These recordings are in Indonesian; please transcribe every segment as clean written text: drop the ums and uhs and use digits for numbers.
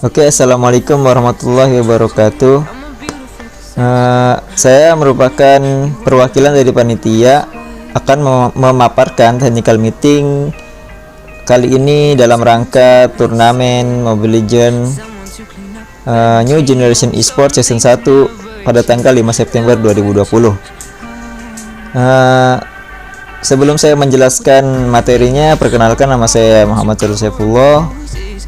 Oke, assalamualaikum warahmatullahi wabarakatuh. Saya merupakan perwakilan dari panitia akan memaparkan technical meeting kali ini dalam rangka turnamen Mobile Legends New Generation Esports Season 1 pada tanggal 5 September 2020. Sebelum saya menjelaskan materinya, perkenalkan, nama saya Muhammad Saifullah.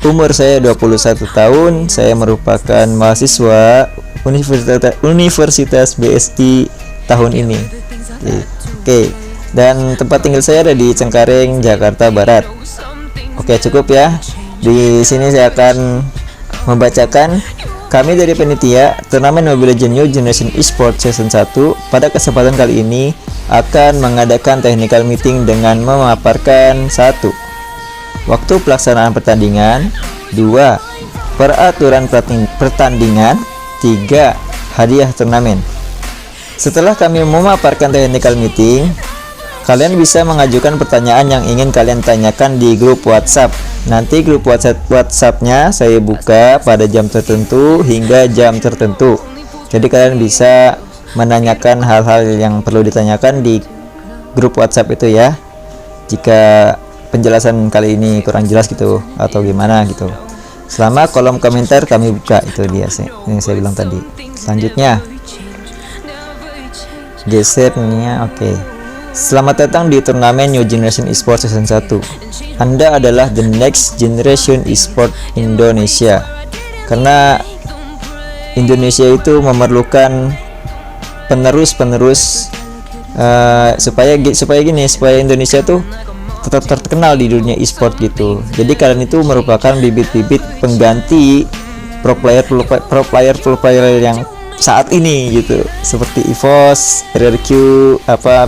Umur saya 21 tahun. Saya merupakan mahasiswa Universitas BSD tahun ini. Oke. Dan tempat tinggal saya ada di Cengkareng, Jakarta Barat. Oke, cukup ya. Di sini saya akan membacakan kami dari panitia turnamen Mobile Legends New Generation Esports Season 1 pada kesempatan kali ini akan mengadakan technical meeting dengan memaparkan 1. Waktu pelaksanaan pertandingan, 2. Peraturan pertandingan, 3. Hadiah turnamen. Setelah kami memaparkan technical meeting, kalian bisa mengajukan pertanyaan yang ingin kalian tanyakan di grup WhatsApp. Nanti grup WhatsApp-nya saya buka pada jam tertentu hingga jam tertentu. Jadi kalian bisa menanyakan hal-hal yang perlu ditanyakan di grup WhatsApp itu ya. Jika penjelasan kali ini kurang jelas gitu atau gimana gitu, selama kolom komentar kami buka. Itu dia yang saya bilang tadi. Selanjutnya gesernya. Oke. Selamat datang di turnamen New Generation Esports Season 1. Anda adalah the next generation esport Indonesia, karena Indonesia itu memerlukan penerus supaya Indonesia tuh tetap terkenal di dunia e-sport gitu. Jadi kalian itu merupakan bibit-bibit pengganti pro player yang saat ini gitu, seperti EVOS, RRQ,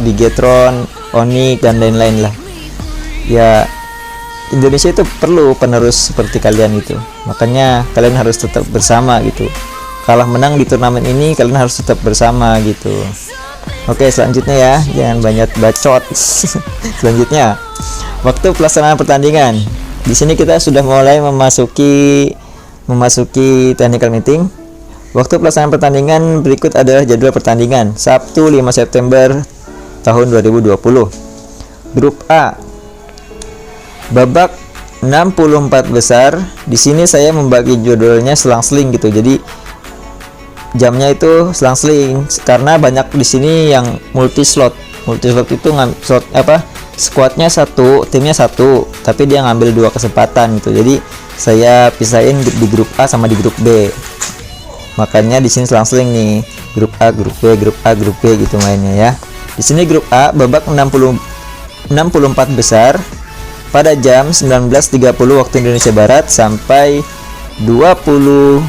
Bigetron, Onyx dan lain-lain lah. Ya, Indonesia itu perlu penerus seperti kalian gitu. Makanya kalian harus tetap bersama gitu. Kalah menang di turnamen ini kalian harus tetap bersama gitu. Oke, selanjutnya ya, jangan banyak bacot. Selanjutnya, waktu pelaksanaan pertandingan. Di sini kita sudah mulai memasuki technical meeting. Waktu pelaksanaan pertandingan berikut adalah jadwal pertandingan Sabtu 5 September tahun 2020. Grup A, babak 64 besar. Di sini saya membagi jadwalnya selang-seling gitu. Jadi jamnya itu selang-seling karena banyak di sini yang multi slot itu slot squadnya satu, timnya satu, tapi dia ngambil 2 kesempatan gitu. Jadi saya pisahin di grup A sama di grup B. Makanya di sini selang-seling nih, grup A, grup B, grup A, grup B gitu mainnya ya. Di sini grup A babak 64 besar pada jam 19.30 waktu Indonesia Barat sampai 20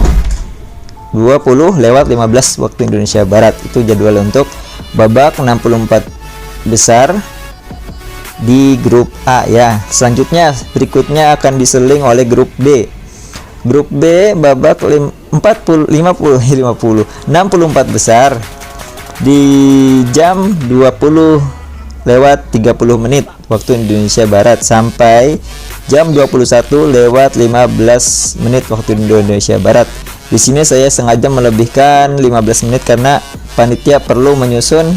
lewat 15 waktu Indonesia Barat. Itu jadwal untuk babak 64 besar di grup A ya. Selanjutnya berikutnya akan diseling oleh grup B. Grup B babak 64 besar di jam 20 lewat 30 menit waktu Indonesia Barat sampai jam 21 lewat 15 menit waktu Indonesia Barat. Di sini saya sengaja melebihkan 15 menit karena panitia perlu menyusun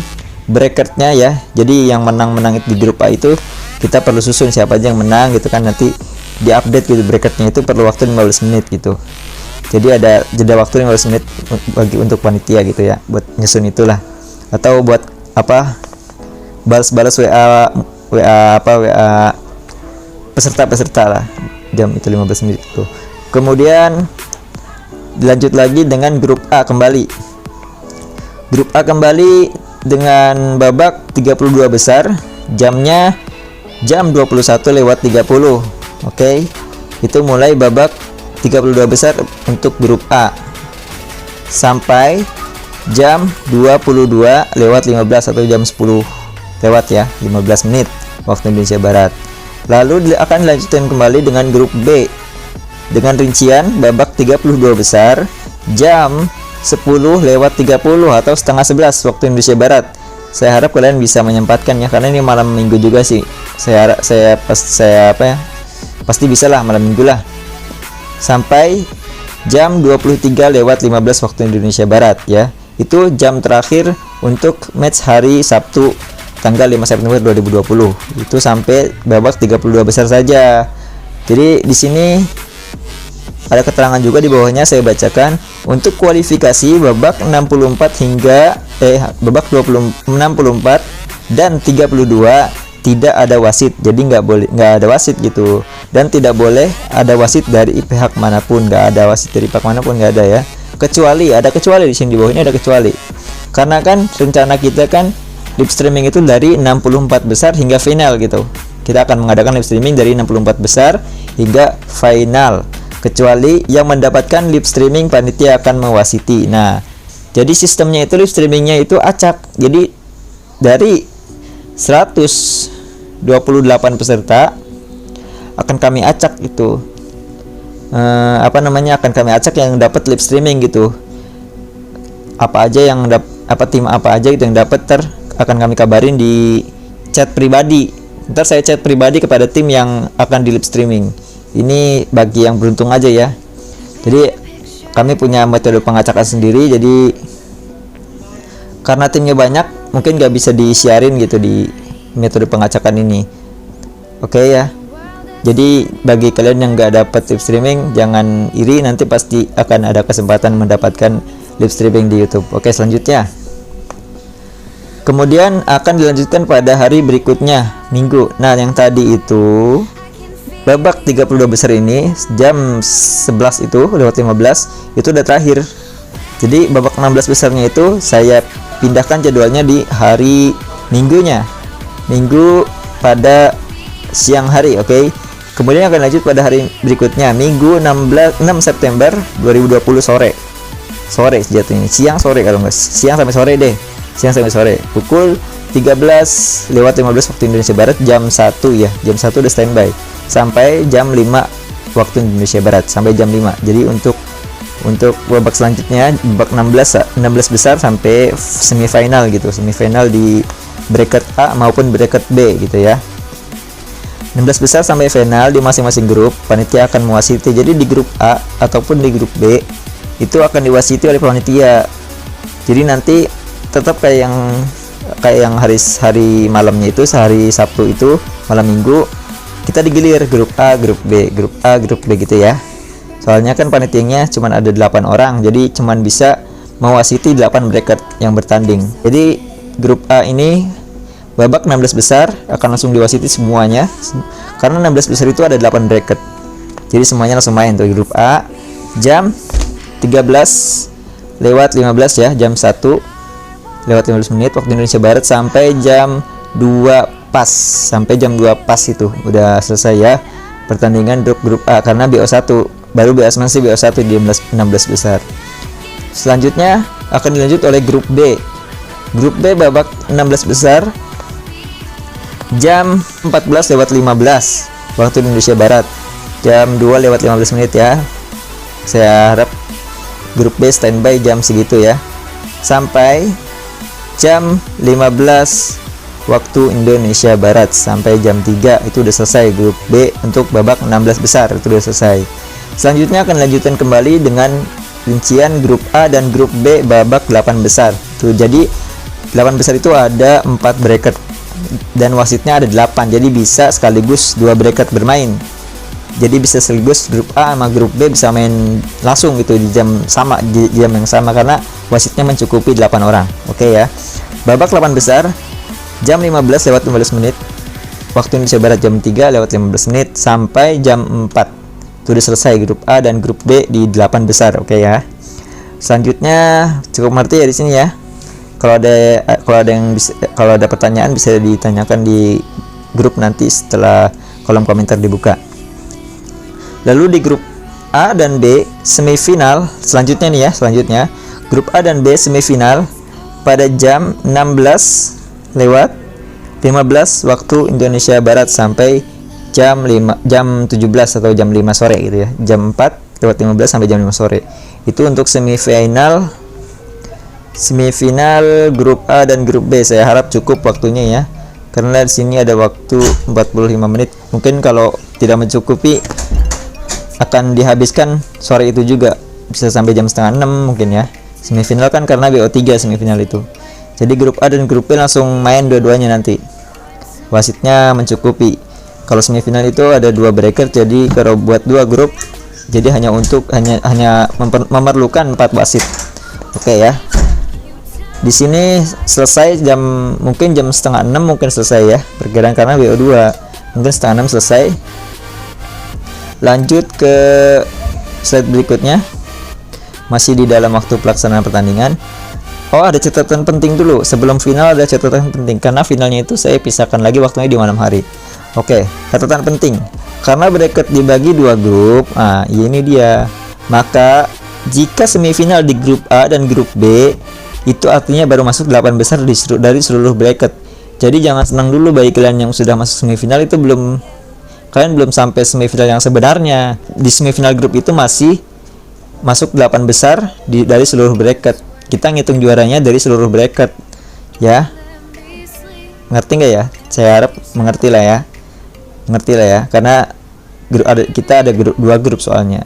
bracketnya ya. Jadi yang menang di grup A itu kita perlu susun siapa aja yang menang gitu kan, nanti diupdate gitu bracketnya itu perlu waktu 15 menit gitu. Jadi ada jeda waktu 15 menit bagi untuk panitia gitu ya, buat nyusun itulah. Atau buat balas WA peserta lah, jam itu 15 menit itu. Kemudian dilanjut lagi dengan grup A kembali. Grup A kembali dengan babak 32 besar, jamnya jam 21 lewat 30. Oke. Itu mulai babak 32 besar untuk grup A sampai jam 22 lewat 15 atau jam 10 lewat ya, 15 menit waktu Indonesia Barat. Lalu akan dilanjutkan kembali dengan grup B dengan rincian babak 32 besar jam 10 lewat 30 atau setengah 11 waktu Indonesia Barat. Saya harap kalian bisa menyempatkan ya, karena ini malam minggu juga sih. Pasti bisa lah malam minggu lah. Sampai jam 23:15 waktu Indonesia Barat ya. Itu jam terakhir untuk match hari Sabtu tanggal 5 September 2020. Itu sampai babak 32 besar saja. Jadi di sini ada keterangan juga di bawahnya, saya bacakan. Untuk kualifikasi babak 64 hingga babak 64 dan 32 tidak ada wasit, jadi nggak ada wasit gitu, dan tidak boleh ada wasit dari pihak manapun, nggak ada wasit dari pihak manapun, nggak ada ya. Kecuali di sini di bawah ini ada kecuali, karena kan rencana kita kan live streaming itu dari 64 besar hingga final gitu. Kita akan mengadakan live streaming dari 64 besar hingga final. Kecuali yang mendapatkan live streaming panitia akan mewasiti. Nah, jadi sistemnya itu live streamingnya itu acak. Jadi dari 128 peserta akan kami acak itu akan kami acak yang dapat live streaming gitu. Apa aja yang tim apa aja itu yang dapat akan kami kabarin di chat pribadi. Ntar saya chat pribadi kepada tim yang akan di live streaming. Ini bagi yang beruntung aja ya. Jadi kami punya metode pengacakan sendiri. Jadi karena timnya banyak, mungkin gak bisa disiarin gitu di metode pengacakan ini. Oke ya. Jadi bagi kalian yang gak dapat live streaming, jangan iri, nanti pasti akan ada kesempatan mendapatkan live streaming di YouTube. Oke, selanjutnya. Kemudian akan dilanjutkan pada hari berikutnya, Minggu. Nah, yang tadi itu babak 32 besar ini jam 11 itu lewat 15 itu udah terakhir. Jadi babak 16 besarnya itu saya pindahkan jadwalnya di hari Minggunya. Minggu pada siang hari, oke. Kemudian akan lanjut pada hari berikutnya, Minggu 6 September 2020 sore. Sore sejatinya, siang sore kalau enggak. Siang sampai sore deh. Siang sampai sore. Pukul 13:15 waktu Indonesia Barat jam 1 ya. Jam 1 udah standby. Sampai jam 5 waktu Indonesia Barat, sampai jam 5. Jadi untuk babak selanjutnya, babak 16 besar sampai semifinal gitu. Semifinal di bracket A maupun bracket B gitu ya. 16 besar sampai final di masing-masing grup, panitia akan mewasiti. Jadi di grup A ataupun di grup B itu akan diwasiti oleh panitia. Jadi nanti tetap kayak yang hari malamnya itu, sehari Sabtu itu malam Minggu kita digilir grup A, grup B, grup A, grup B gitu ya. Soalnya kan panitianya cuma ada 8 orang, jadi cuma bisa mewasiti 8 bracket yang bertanding. Jadi grup A ini babak 16 besar akan langsung diwasiti semuanya, karena 16 besar itu ada 8 bracket. Jadi semuanya langsung main tuh. Grup A jam 13:15 ya, jam 1:15 waktu Indonesia Barat sampai jam 2 pas, sampai jam 2 pas itu udah selesai ya pertandingan grup A, karena BO1 baru masih BO1 di 16 besar. Selanjutnya akan dilanjut oleh grup B. Grup B babak 16 besar jam 14:15 waktu Indonesia Barat, jam 2:15 ya. Saya harap grup B standby jam segitu ya, sampai jam 15 waktu Indonesia Barat, sampai jam 3 itu udah selesai grup B untuk babak 16 besar, itu udah selesai. Selanjutnya akan lanjutkan kembali dengan rincian grup A dan grup B babak 8 besar. Tuh, jadi 8 besar itu ada 4 bracket dan wasitnya ada 8, jadi bisa sekaligus 2 bracket bermain. Jadi bisa sekaligus grup A sama grup B bisa main langsung gitu di jam yang sama, karena wasitnya mencukupi 8 orang. Oke ya. Babak 8 besar jam 15:15 waktu Indonesia Barat, jam 3:15 sampai jam 4 itu udah selesai grup A dan grup B di 8 besar. Oke ya. Selanjutnya cukup mengerti ya di sini ya. Kalau ada pertanyaan bisa ditanyakan di grup nanti setelah kolom komentar dibuka. Lalu di grup A dan B semifinal selanjutnya nih ya, selanjutnya grup A dan B semifinal pada jam 16:15 waktu Indonesia Barat sampai jam 17 atau jam 5 sore gitu ya. Jam 4:15 sampai jam 5 sore. Itu untuk semifinal grup A dan grup B. Saya harap cukup waktunya ya. Karena di sini ada waktu 45 menit. Mungkin kalau tidak mencukupi akan dihabiskan sore itu juga. bisa sampai jam setengah 6 mungkin ya. Semifinal kan karena BO3 semifinal itu. Jadi grup A dan grup B langsung main dua-duanya nanti. Wasitnya mencukupi. Kalau semifinal itu ada 2 bracket, jadi kalau buat 2 grup jadi hanya memerlukan 4 wasit. Oke ya. Di sini selesai mungkin jam setengah 6 mungkin selesai ya. Perkiraan karena BO2 mungkin setengah 6 selesai. Lanjut ke slide berikutnya. Masih di dalam waktu pelaksanaan pertandingan. Oh, ada catatan penting dulu. Sebelum final ada catatan penting karena finalnya itu saya pisahkan lagi waktunya di malam hari. Oke, catatan penting. Karena bracket dibagi 2 grup. Nah, ini dia. Maka jika semifinal di grup A dan grup B, itu artinya baru masuk 8 besar dari seluruh bracket. Jadi jangan senang dulu bagi kalian yang sudah masuk semifinal, itu kalian belum sampai semifinal yang sebenarnya. Di semifinal grup itu masih masuk 8 besar dari seluruh bracket. Kita ngitung juaranya dari seluruh bracket ya. Ngerti nggak ya? Saya harap mengerti lah ya. Karena kita ada 2 grup soalnya.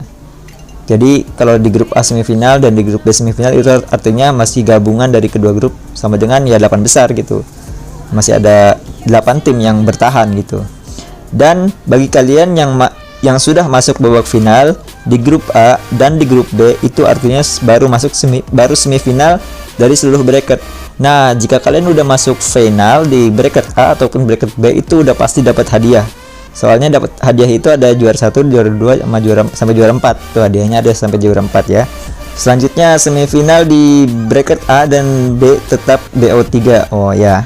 Jadi kalau di grup A semifinal dan di grup B semifinal itu artinya masih gabungan dari kedua grup sama dengan ya 8 besar gitu. Masih ada 8 tim yang bertahan gitu. Dan bagi kalian yang sudah masuk babak final di grup A dan di grup B, itu artinya baru semifinal dari seluruh bracket. Nah, jika kalian udah masuk final di bracket A ataupun bracket B, itu udah pasti dapat hadiah. Soalnya dapat hadiah itu ada juara 1, juara 2 sampai juara 4. Tuh hadiahnya ada sampai juara 4 ya. Selanjutnya semifinal di bracket A dan B tetap BO3. Oh ya.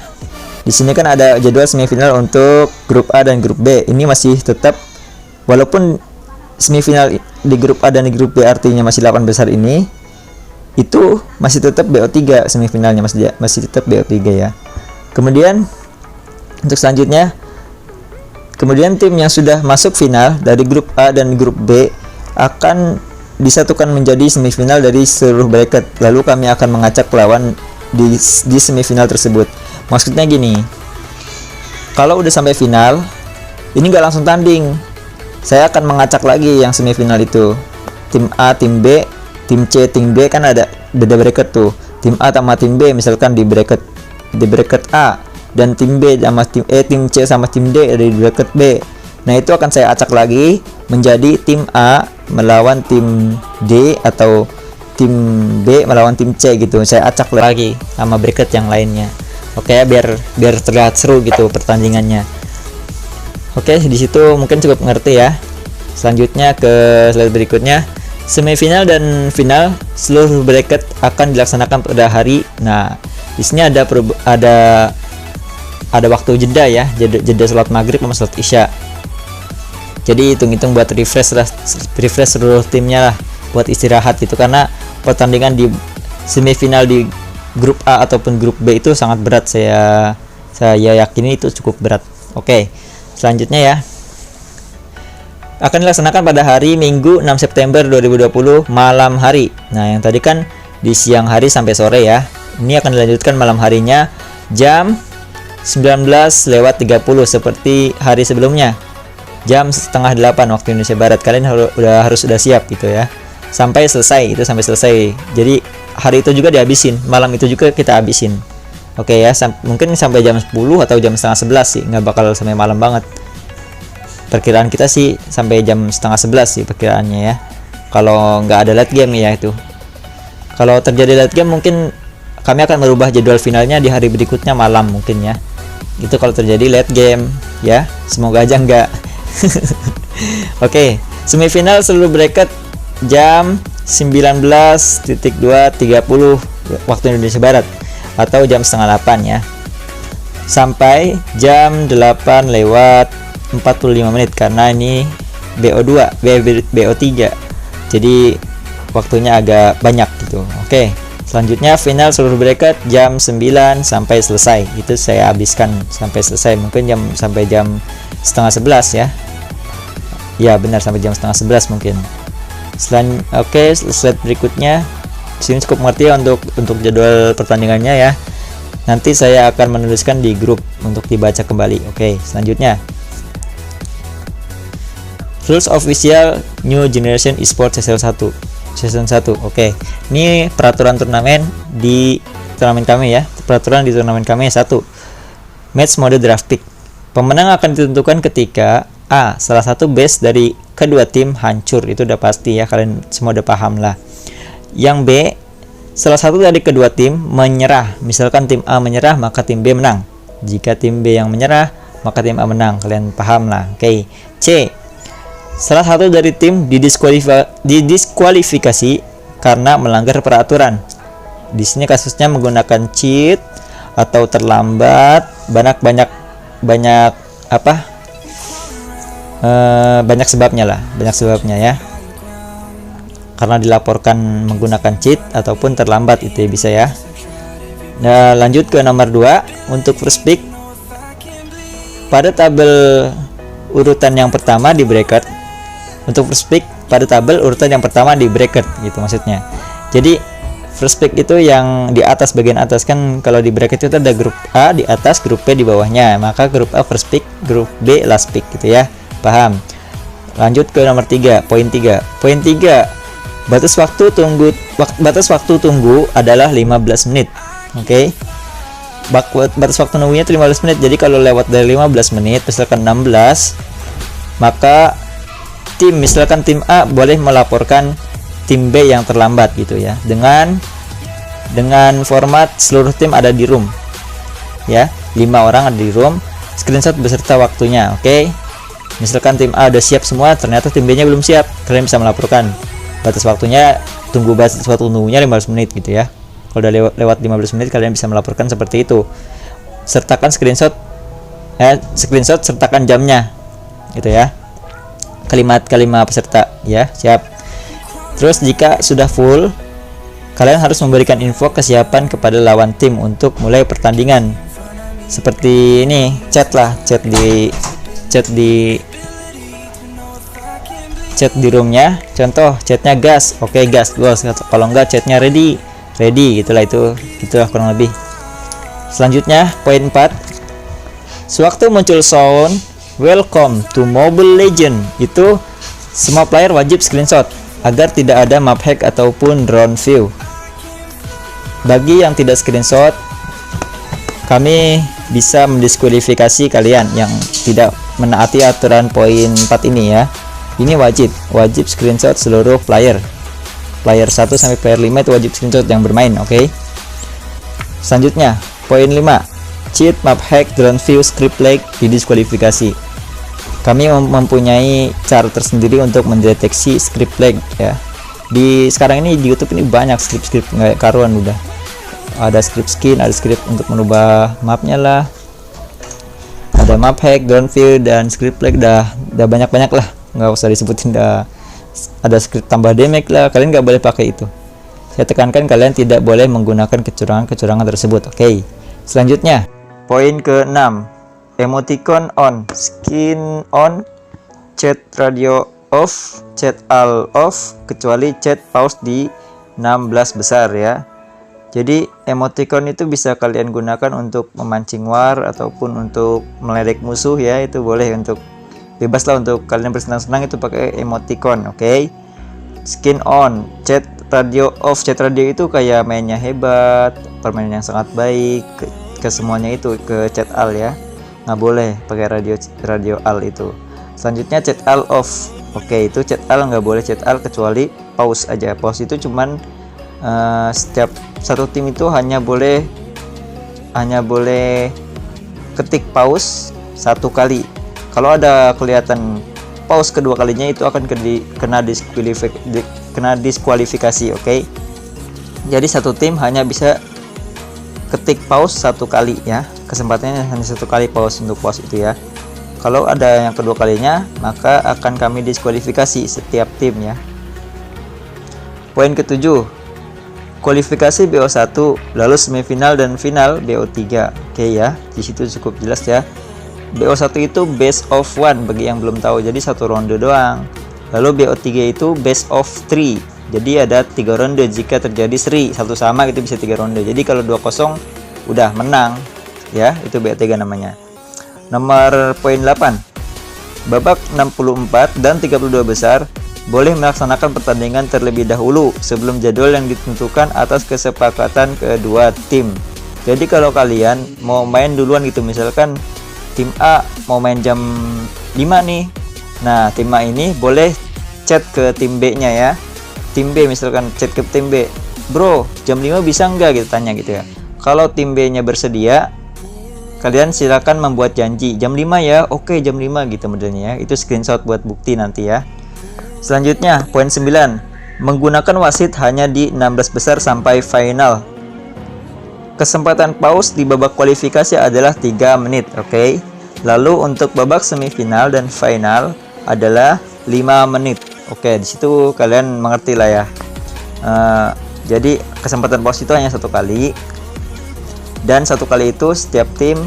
Di sini kan ada jadwal semifinal untuk grup A dan grup B. Ini masih tetap, walaupun semifinal di grup A dan di grup B artinya masih 8 besar ini, itu masih tetap BO3 semifinalnya, masih tetap BO3 ya. Kemudian untuk selanjutnya, kemudian tim yang sudah masuk final dari grup A dan grup B akan disatukan menjadi semifinal dari seluruh bracket. Lalu kami akan mengacak lawan di semifinal tersebut. Maksudnya gini, kalau udah sampai final, ini nggak langsung tanding. Saya akan mengacak lagi yang semifinal itu. Tim A, tim B, tim C, tim D kan ada beda bracket tuh. Tim A sama tim B misalkan di bracket A, dan tim B sama tim C sama tim D ada di bracket B. Nah, itu akan saya acak lagi menjadi tim A melawan tim D atau tim B melawan tim C gitu. Saya acak lagi sama bracket yang lainnya. Oke ya, biar terlihat seru gitu pertandingannya. Oke, di situ mungkin cukup mengerti ya. Selanjutnya ke slide berikutnya. Semifinal dan final seluruh bracket akan dilaksanakan pada hari. Nah, di sini ada waktu jeda ya, jeda sholat maghrib sama sholat isya. Jadi hitung-hitung buat refresh seluruh timnya lah, buat istirahat gitu, karena pertandingan di semifinal di grup A ataupun grup B itu sangat berat. Saya yakini itu cukup berat. Oke, selanjutnya ya, akan dilaksanakan pada hari Minggu 6 September 2020 malam hari. Nah, yang tadi kan di siang hari sampai sore ya. Ini akan dilanjutkan malam harinya jam 19:30 seperti hari sebelumnya. Jam setengah 8 waktu Indonesia Barat. Kalian harus sudah siap gitu ya. Sampai selesai. Jadi hari itu juga dihabisin, malam itu juga kita habisin. Oke ya, mungkin sampai jam 10 atau jam setengah 11 sih, nggak bakal sampai malam banget. Perkiraan kita sih sampai jam setengah 11 sih perkiraannya ya. Kalau nggak ada late game ya itu. Kalau terjadi late game mungkin kami akan merubah jadwal finalnya di hari berikutnya malam mungkin ya. Itu kalau terjadi late game ya. Semoga aja enggak. Oke, semifinal seluruh bracket jam 19:30 waktu Indonesia Barat atau jam setengah 8 ya. Sampai jam 8:45 karena ini BO3. Jadi waktunya agak banyak gitu. Oke. Selanjutnya final seluruh bracket jam 9 sampai selesai. Itu saya habiskan sampai selesai, mungkin sampai jam setengah 11 ya. Ya benar, sampai jam setengah 11 mungkin. Oke, slide berikutnya. Sini cukup mengerti ya untuk jadwal pertandingannya ya. Nanti saya akan menuliskan di grup untuk dibaca kembali. Oke, selanjutnya. Rules Official New Generation Esports SL1. season 1. Oke. Ini peraturan turnamen di turnamen kami ya. Peraturan di turnamen kami 1. Match mode draft pick. Pemenang akan ditentukan ketika A. Salah satu base dari kedua tim hancur. Itu udah pasti ya, kalian semua udah paham lah. Yang B. Salah satu dari kedua tim menyerah. Misalkan tim A menyerah, maka tim B menang. Jika tim B yang menyerah, maka tim A menang. Kalian paham lah. Oke. C. Salah satu dari tim didiskualifikasi karena melanggar peraturan. Di sini kasusnya menggunakan cheat atau terlambat, banyak sebabnya ya. Karena dilaporkan menggunakan cheat ataupun terlambat, itu bisa ya. Nah, lanjut ke nomor 2 untuk first pick. Pada tabel urutan yang pertama di bracket. Untuk first pick pada tabel urutan yang pertama di bracket gitu maksudnya. Jadi first pick itu yang di atas, bagian atas kan. Kalau di bracket itu ada grup A di atas, grup B di bawahnya. Maka grup A first pick, grup B last pick gitu ya. Paham? Lanjut ke nomor 3, poin 3. Poin 3. Batas waktu tunggu adalah 15 menit. Oke. Batas waktu nunggunya itu 15 menit. Jadi kalau lewat dari 15 menit, misalkan 16, maka misalkan tim A boleh melaporkan tim B yang terlambat gitu ya. Dengan format seluruh tim ada di room. Ya, 5 orang ada di room, screenshot beserta waktunya. Oke. Misalkan tim A udah siap semua, ternyata tim B-nya belum siap, kalian bisa melaporkan. Batas waktunya, tunggu batas waktu nunggunya 15 menit gitu ya. Kalau udah lewat 15 menit, kalian bisa melaporkan seperti itu. Sertakan screenshot sertakan jamnya gitu ya. Kalimat peserta ya, siap. Terus jika sudah full, kalian harus memberikan info kesiapan kepada lawan tim untuk mulai pertandingan. Seperti ini, chat di roomnya. Contoh chatnya gas, oke gas, goes. Kalau enggak chatnya ready gitulah, itulah kurang lebih. Selanjutnya poin 4. Sewaktu muncul sound welcome to Mobile Legend, itu semua player wajib screenshot agar tidak ada map hack ataupun drone view. Bagi yang tidak screenshot, kami bisa mendiskualifikasi kalian yang tidak menaati aturan poin 4 ini ya. Ini wajib screenshot seluruh player 1 sampai player 5 itu wajib screenshot yang bermain. Oke. Selanjutnya poin 5. Cheat, map hack, drone view, script lag didiskualifikasi. Kami mempunyai cara tersendiri untuk mendeteksi script lag ya. Sekarang ini di YouTube ini banyak script nggak karuan, udah ada script skin, ada script untuk merubah mapnya lah, ada map hack, drone view, dan script lag, udah banyak lah, nggak usah disebutin. Ada script tambah damage lah, kalian nggak boleh pakai itu. Saya tekankan kalian tidak boleh menggunakan kecurangan tersebut. Oke. Selanjutnya poin ke-6. Emoticon on, skin on, chat radio off, chat all off, kecuali chat pause di 16 besar ya. Jadi emoticon itu bisa kalian gunakan untuk memancing war ataupun untuk meledek musuh ya, itu boleh, untuk bebas lah, untuk kalian bersenang-senang itu pakai emoticon. Oke. Skin on, chat radio off. Chat radio itu kayak mainnya hebat, permainan yang sangat baik, ke semuanya itu, ke chat all ya, nggak boleh pakai radio all itu. Selanjutnya chat all off. Oke, itu chat all nggak boleh chat all kecuali pause aja. Pause itu cuman setiap satu tim itu hanya boleh ketik pause 1 kali. Kalau ada kelihatan pause kedua kalinya, itu akan kena diskualifikasi. Oke. Jadi satu tim hanya bisa ketik pause 1 kali ya. Kesempatannya hanya 1 kali pause untuk pause itu ya. Kalau ada yang kedua kalinya, maka akan kami diskualifikasi setiap tim ya. Poin ke-7. Kualifikasi BO1, lalu semifinal dan final BO3. Oke ya, di situ cukup jelas ya. BO1 itu best of 1 bagi yang belum tahu, jadi 1 ronde doang. Lalu BO3 itu best of 3, jadi ada 3 ronde. Jika terjadi seri, satu sama gitu bisa 3 ronde. Jadi kalau 2-0 udah menang ya, itu BO3 namanya. Nomor poin 8. Babak 64 dan 32 besar boleh melaksanakan pertandingan terlebih dahulu sebelum jadwal yang ditentukan atas kesepakatan kedua tim. Jadi kalau kalian mau main duluan gitu, misalkan tim A mau main jam 5 nih. Nah, tim A ini boleh chat ke tim B-nya ya. Tim B misalkan chat ke tim B, "Bro, jam 5 bisa nggak?" gitu, tanya gitu ya. Kalau tim B-nya bersedia, kalian silakan membuat janji, "Jam 5 ya." "Oke, jam 5" gitu modelnya ya. Itu screenshot buat bukti nanti ya. Selanjutnya, poin 9. Menggunakan wasit hanya di 16 besar sampai final. Kesempatan pause di babak kualifikasi adalah 3 menit, oke. Lalu untuk babak semifinal dan final adalah 5 menit. Oke, di situ kalian mengerti lah ya. Jadi kesempatan pause itu hanya 1 kali. Dan 1 kali itu setiap tim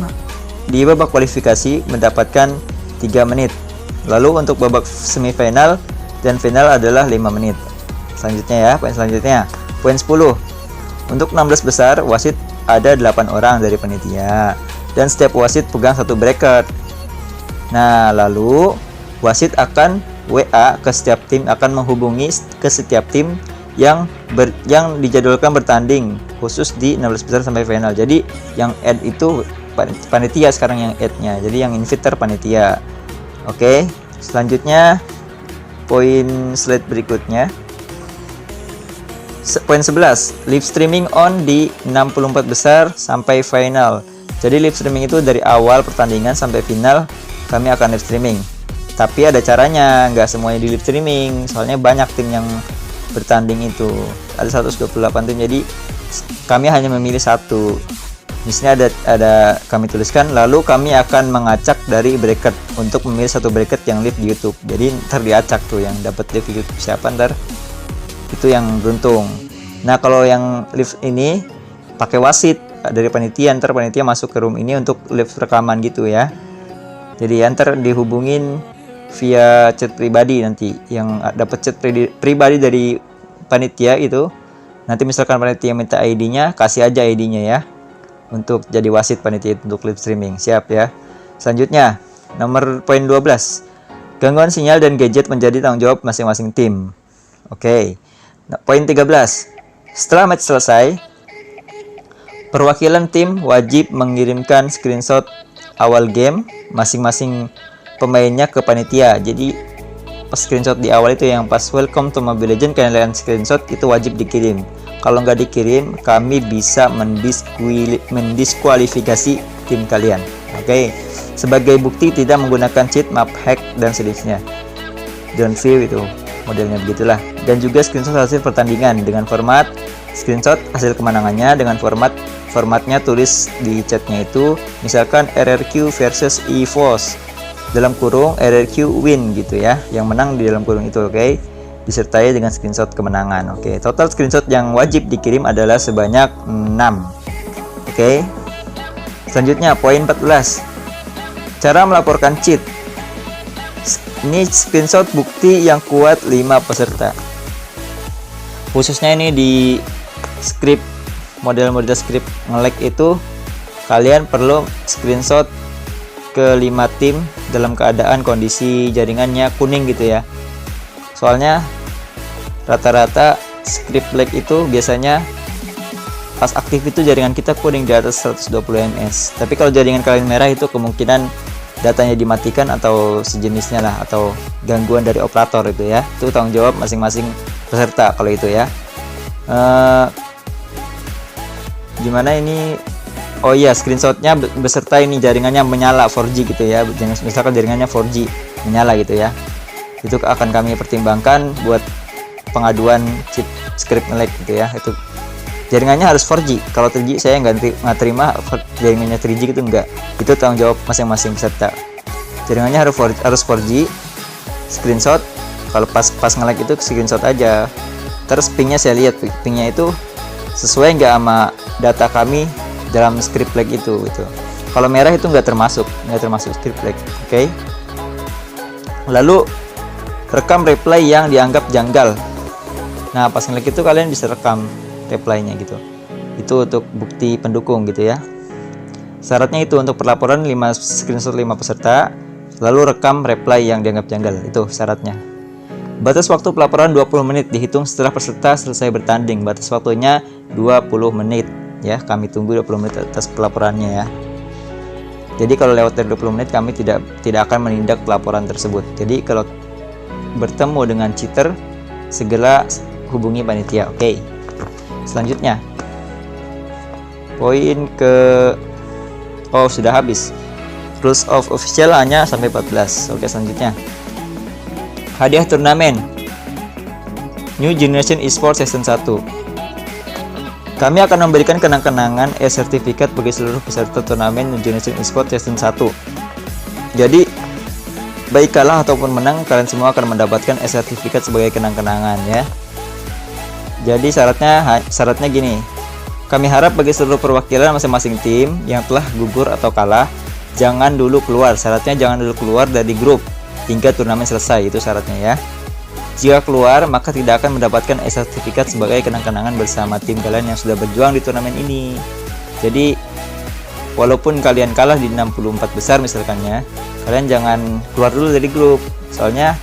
di babak kualifikasi mendapatkan 3 menit. Lalu untuk babak semifinal dan final adalah 5 menit. Selanjutnya ya, poin selanjutnya. Poin 10. Untuk 16 besar, wasit ada 8 orang dari panitia. Dan setiap wasit pegang 1 bracket. Nah, lalu wasit akan WA ke setiap tim, akan menghubungi ke setiap tim yang dijadwalkan bertanding khusus di 16 besar sampai final. Jadi yang add itu panitia sekarang yang add-nya. Jadi yang inviter panitia. Oke, selanjutnya poin slide berikutnya. Poin 11, live streaming on di 64 besar sampai final. Jadi live streaming itu dari awal pertandingan sampai final kami akan live streaming. Tapi ada caranya, nggak semuanya di live streaming. Soalnya banyak tim yang bertanding itu. Ada 128 tim, jadi kami hanya memilih 1. Di sini ada kami tuliskan, lalu kami akan mengacak dari bracket untuk memilih 1 bracket yang live di YouTube. Jadi ntar diacak tuh yang dapat live di YouTube siapa, ntar itu yang beruntung. Nah, kalau yang live ini pakai wasit dari panitia, ntar panitia masuk ke room ini untuk live rekaman gitu ya. Jadi ntar dihubungin via chat pribadi nanti, yang dapat chat pribadi dari panitia itu. Nanti misalkan panitia minta ID-nya, kasih aja ID-nya ya, untuk jadi wasit panitia untuk live streaming. Siap ya. Selanjutnya, nomor poin 12. Gangguan sinyal dan gadget menjadi tanggung jawab masing-masing tim. Oke. Nah, poin 13. Setelah match selesai, perwakilan tim wajib mengirimkan screenshot awal game masing-masing pemainnya ke panitia. Jadi pas screenshot di awal itu yang pas welcome to Mobile Legends, kalian screenshot itu wajib dikirim. Kalau nggak dikirim, kami bisa mendiskualifikasi tim kalian. Oke. Sebagai bukti tidak menggunakan cheat, map hack dan sejenisnya. Don't view itu modelnya begitulah. Dan juga screenshot hasil pertandingan dengan format screenshot hasil kemenangannya dengan formatnya tulis di chatnya itu misalkan RRQ versus EVOS dalam kurung RRQ win gitu ya, yang menang di dalam kurung itu. Oke. Disertai dengan screenshot kemenangan. Oke, total screenshot yang wajib dikirim adalah sebanyak 6. Oke. Selanjutnya poin 14. Cara melaporkan cheat. Ini screenshot bukti yang kuat 5 peserta. Khususnya ini di script, model-model script nge-lag itu kalian perlu screenshot ke 5 tim dalam keadaan kondisi jaringannya kuning gitu ya. Soalnya rata-rata script lag itu biasanya pas aktif itu jaringan kita kuning di atas 120 ms. Tapi kalau jaringan kalian merah itu kemungkinan datanya dimatikan atau sejenisnya lah, atau gangguan dari operator itu ya. Itu tanggung jawab masing-masing peserta kalau itu ya. Gimana ini? Oh iya, screenshotnya beserta ini jaringannya menyala 4G gitu ya. Misalkan jaringannya 4G menyala gitu ya. Itu akan kami pertimbangkan buat pengaduan cheat script lag gitu ya. Itu jaringannya harus 4G. Kalau 3G saya nggak terima jaringannya 3G gitu, enggak. Itu tanggung jawab masing-masing peserta. Jaringannya harus 4G. Screenshot. Kalau pas nge-lag itu screenshot aja. Terus pingnya saya lihat, pingnya itu sesuai nggak sama data kami dalam script lag itu gitu. Kalau merah itu nggak termasuk script lag. Oke. Lalu rekam reply yang dianggap janggal. Nah, pas nge-lag itu kalian bisa rekam reply-nya gitu. Itu untuk bukti pendukung gitu ya. Syaratnya itu untuk perlaporan screenshot 5 peserta, lalu rekam reply yang dianggap janggal. Itu syaratnya. Batas waktu pelaporan 20 menit dihitung setelah peserta selesai bertanding. Batas waktunya 20 menit ya. Kami tunggu 20 menit atas pelaporannya ya. Jadi kalau lewat dari 20 menit kami tidak akan menindak pelaporan tersebut. Jadi kalau bertemu dengan cheater segera hubungi panitia. Oke. Selanjutnya poin ke sudah habis. Rules of official hanya sampai 14. Oke, selanjutnya hadiah turnamen New Generation Esports Season 1. Kami akan memberikan kenang-kenangan e-sertifikat bagi seluruh peserta turnamen New Generation Esports Season 1. Jadi baik kalah ataupun menang, kalian semua akan mendapatkan e-sertifikat sebagai kenang-kenangan ya. Jadi syaratnya gini. Kami harap bagi seluruh perwakilan masing-masing tim yang telah gugur atau kalah, jangan dulu keluar. Syaratnya jangan dulu keluar dari grup hingga turnamen selesai, itu syaratnya ya. Jika keluar, maka tidak akan mendapatkan e-sertifikat sebagai kenang-kenangan bersama tim kalian yang sudah berjuang di turnamen ini. Jadi, walaupun kalian kalah di 64 besar misalkan ya, kalian jangan keluar dulu dari grup. Soalnya,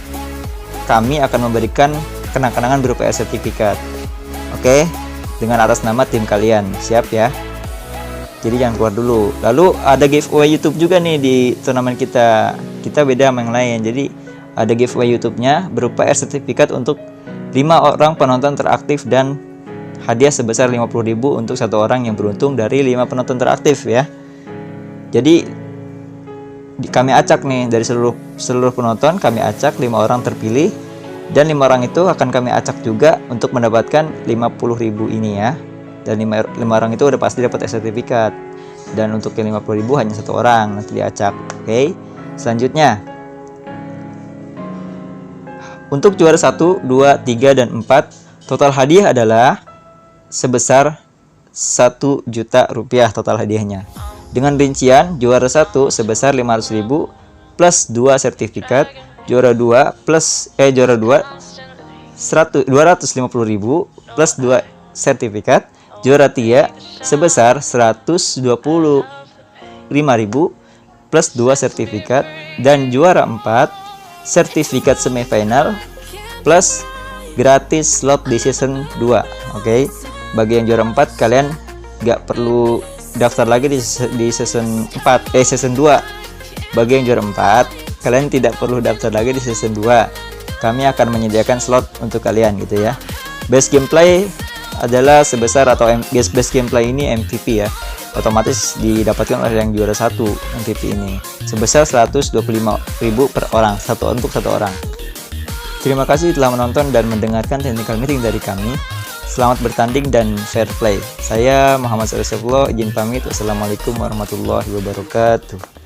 kami akan memberikan kenang-kenangan berupa e-sertifikat. Oke, dengan atas nama tim kalian. Siap ya? Jadi jangan keluar dulu. Lalu ada giveaway YouTube juga nih di turnamen kita. Kita beda sama yang lain. Jadi ada giveaway YouTube-nya berupa sertifikat untuk 5 orang penonton teraktif dan hadiah sebesar 50.000 untuk satu orang yang beruntung dari 5 penonton teraktif ya. Jadi kami acak nih dari seluruh penonton, kami acak 5 orang terpilih dan 5 orang itu akan kami acak juga untuk mendapatkan 50.000 ini ya. Dan 5 orang itu udah pasti dapat sertifikat. Dan untuk yang 50.000 hanya satu orang nanti diacak. Oke. Selanjutnya, untuk juara 1, 2, 3, dan 4, total hadiah adalah sebesar 1 juta rupiah total hadiahnya. Dengan rincian, juara 1 sebesar 500.000 plus 2 sertifikat, juara 2 250.000 plus 2 sertifikat, juara 3 sebesar 125.000 plus 2 sertifikat, dan juara 4 sertifikat semifinal plus gratis slot di season 2. Oke. Bagi yang juara 4 kalian nggak perlu daftar lagi di season 4 season 2. Bagi yang juara 4 kalian tidak perlu daftar lagi di season 2. Kami akan menyediakan slot untuk kalian gitu ya. Best gameplay adalah sebesar atau best gameplay ini MVP ya, otomatis didapatkan oleh yang juara 1 MVP ini sebesar 125.000 per orang, untuk satu orang. Terima kasih telah menonton dan mendengarkan technical meeting dari kami. Selamat bertanding dan fair play. Saya Muhammad Salih Sefullah, izin pamit. Wassalamualaikum warahmatullahi wabarakatuh.